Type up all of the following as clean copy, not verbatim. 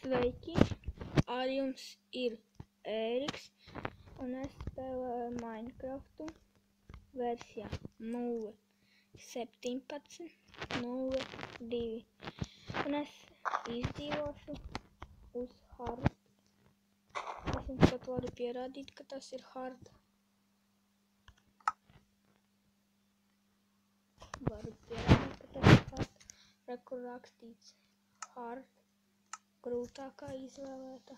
Sveiki! Ar jums ir Ēriks, un es spēlēju Minecraftu versijā 0.17.02. Un es izdzīvošu uz hard. Es jums pat varu pierādīt, ka tas ir hard. Varu pierādīt, ka tas ir hard. Re, kur rakstīts hard. Grūtākā izvēlēta.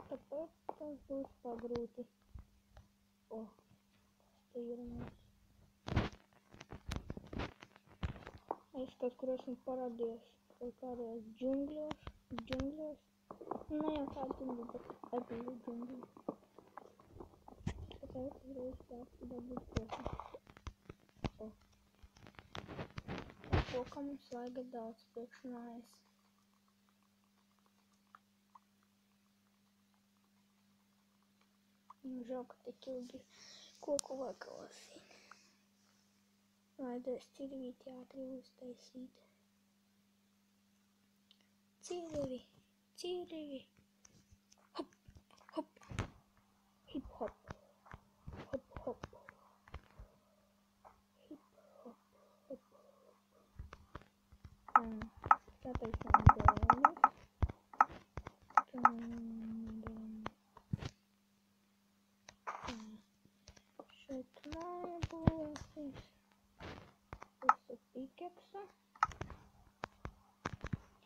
Tāpēc tas būs pagrūti. O, kas te ir mums? Es kaut kur esmu parādījies kaut kādās džungļos. Ne jau tādu džungļu, bet epīzu džungļu. Tāpēc uzreiz sāktu dabūt koku. O. Tā koka mums vajag daudz priekšmājas. Žēl, ka tik ilgi koku vajag lasīt. Vajadzēs cirvīti ātri uztaisīt. Cirvi! Hop, hop! Hip hop! Hop, hop! Hip hop, hop! Sataisām dēļus. Šeit māja būvēsies. Visu pikeksu.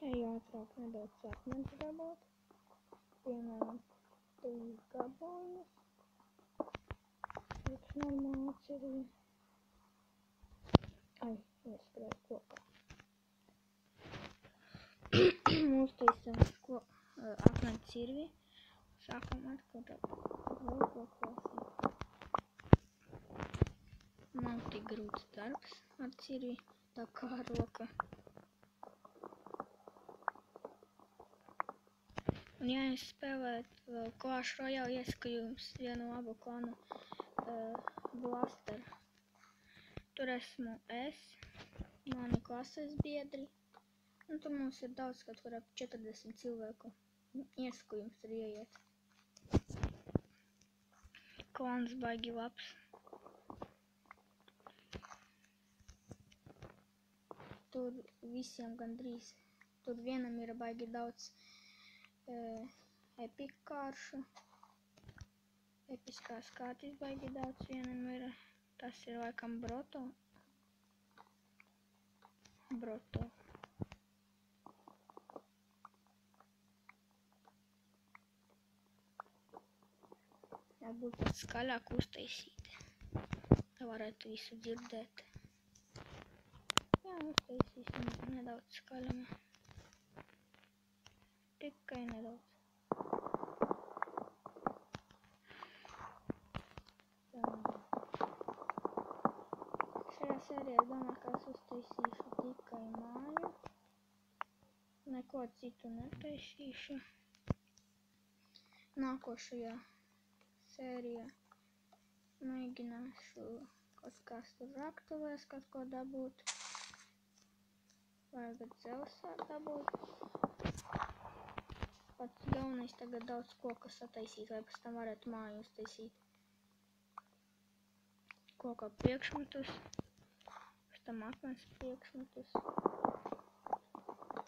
Ej ātrāk nedaudz akmens dabūt. Piemēram, 3 gabalus. Priekš normāli cirvi. Ai, ieskrēju kokā. Uztaisam akmens cirvi. Sākam atkal vēl koku lasīt. Nav tik grūts darbs ar cirvi, tā kā roka. Un ja jūs spēlējat Clash Royale, iesaku jums vienu labu klanu Blaster. Tur esmu es, mani klases biedri. Un tur mums ir daudz, kad var ap 40 cilvēku. Iesaku jums tur ieiet. Klans baigi labs. Tur visiem gandrīz. Tur vienam ir baigi daudz epikāršu. Episkās kārtas baigi daudz vienam ir. Tas ir laikam Broto. Varbūt pat skaļāk uztaisīt. Lai varētu visu dzirdēt. Jā, uztaisīsim nedaudz skaļumā. Tikai nedaudz. Tā. Šajā sērijā es domāju, ka es uztaisīšu tikai māju. Neko citu netaisīšu. Nākošajā sērijā mēģināšu kaut kāds tur raktuvēs kaut ko dabūt. Vajag dzelsā dabūt. Pats galvenais tagad daudz koka sataisīt, lai pēc tam varētu māju uztaisīt. Koka priekšmetus, pēc tam akmens priekšmetus.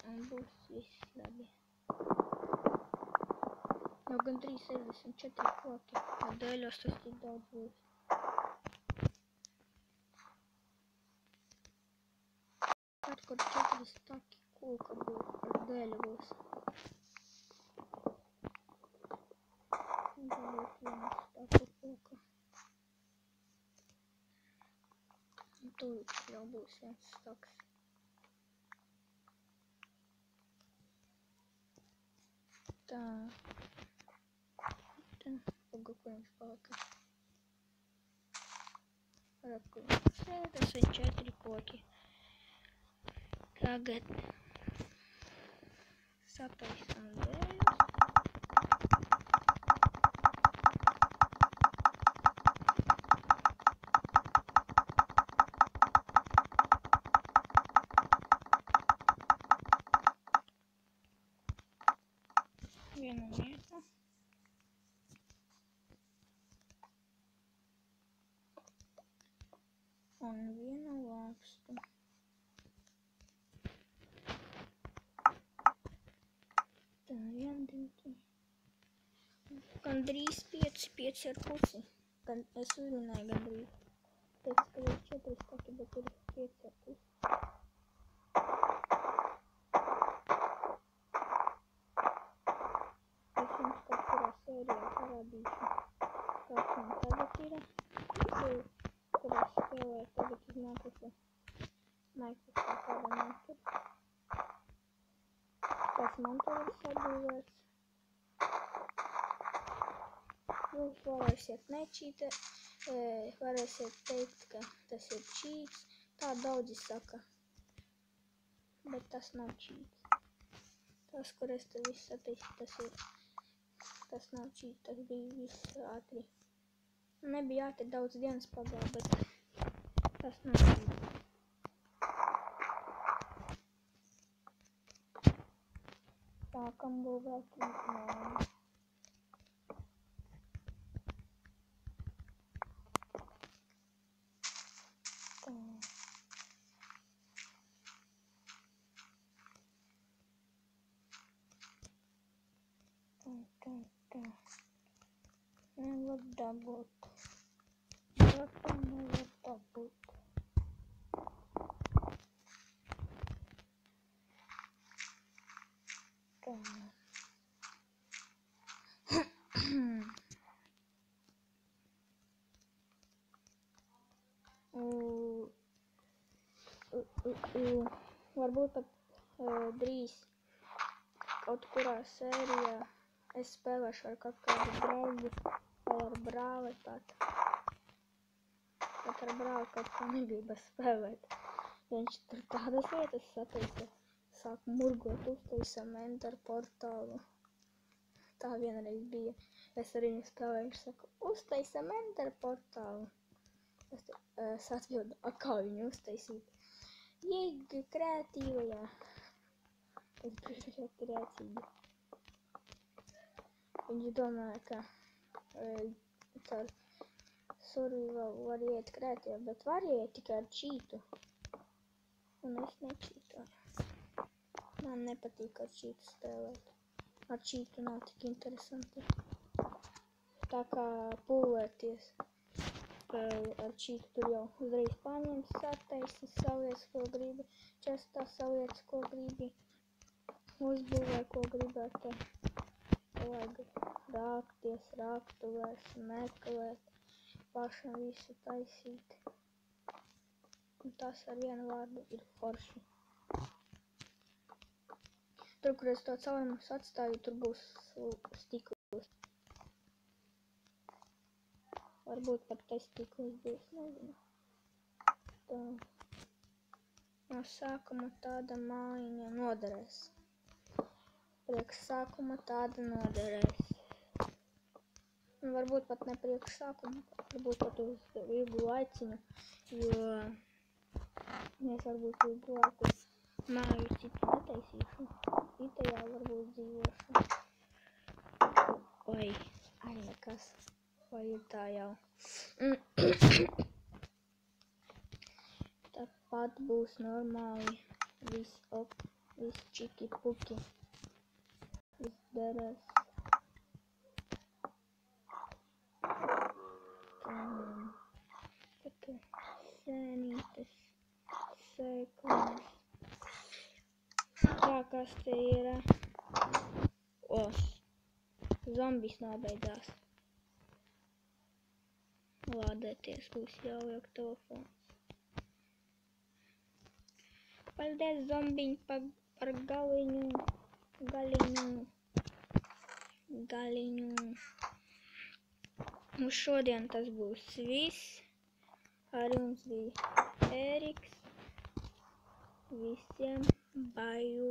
Un būs viss labi. Jau gandrīz 64 koki, ar dēļos tas tik daudz būs. Tad, kur 4 staki koka būs, ar dēļu būs. Dabūt 1 staku koka. Un tūlīt jau būs 1 staks. Tā. Paga, kur viņš palika. Raku. Tas ir 4 koki. Tagad sataisam dēļus. Gandrīz 5,5. Es uzminēju gandrīz. Teicu, ka ir 4 staki, bet ir 5,5. Es jums kaut kurā sērijā parādīšu, kāds man tagad ir. Kur es spēlēju tagad uz Microsoft kādā montur. Tas monturs sabūvēts. Jūs varēsiet nečītēt, varēsiet teikt, ka tas ir čīts. Tā daudzi saka, bet tas nav čīts. Tas, kur es te viss attīstu, tas nav čīts, tas bija viss ātri. Nebija ātri, daudz dienas pagāja, bet tas nav čīts. Sākam būvēt māju. Nevar dabūt. Nevar dabūt. Tā. Varbūt pat drīz kaut kurā sērijā es spēlēšu ar kaut kādu draugu vai ar brāli pat. Pat ar brāli kaut kā negriba spēlēt. Viņš tur tādas lietas sataisa, sāk murgot, uztaisam enter portālu. Tā vienreiz bija. Es ar viņu spēlēju, viņš saka, uztaisam enter portālu. Es atbildu, kā viņu uztaisīt? Jēga kreatīvajā. Es biju ļoti rēcīgi. Viņš domāja, ka caur survival var iet kreatīvā, bet var iet tikai ar čītu. Un es nečītoju. Man nepatīk ar čītu spēlēt. Ar čītu nav tik interesanti. Tā kā pūlēties. Ar čītu tur jau uzreiz paņems, sataisi, saliec, ko gribi, čestā saliec, ko gribi, uzbūvē, ko gribētu. Vajag rākties, rāktuvēs, meklēt, pašam visu taisīt. Un tas ar vienu vārdu ir forši. Tur, kur es to caurumus atstāju, tur būs stikls. Varbūt pat te stikls būs, nezinu. Tā. No sākuma tāda mājiņa noderēs. Priekš sākuma tāda noderēs. Un varbūt pat ne priekš sākuma, varbūt pat uz ilgu laiciņu, jo es varbūt ilgu laiku māju citu netaisīšu. Itajā varbūt dzīvošu. Oi, ai nekas. Vai ir tā jau. Tāpat būs normāli. Viss čiki puki. Viss derēs. Tikai sēnītes, sēklas. Tā kas te ir. Zombis nobeidzās. Lādēties būs jāliek telefons. Paldies zombiņi par galiņu. Un šodien tas būs viss. Ar jums bija Ēriks. Visiem baju.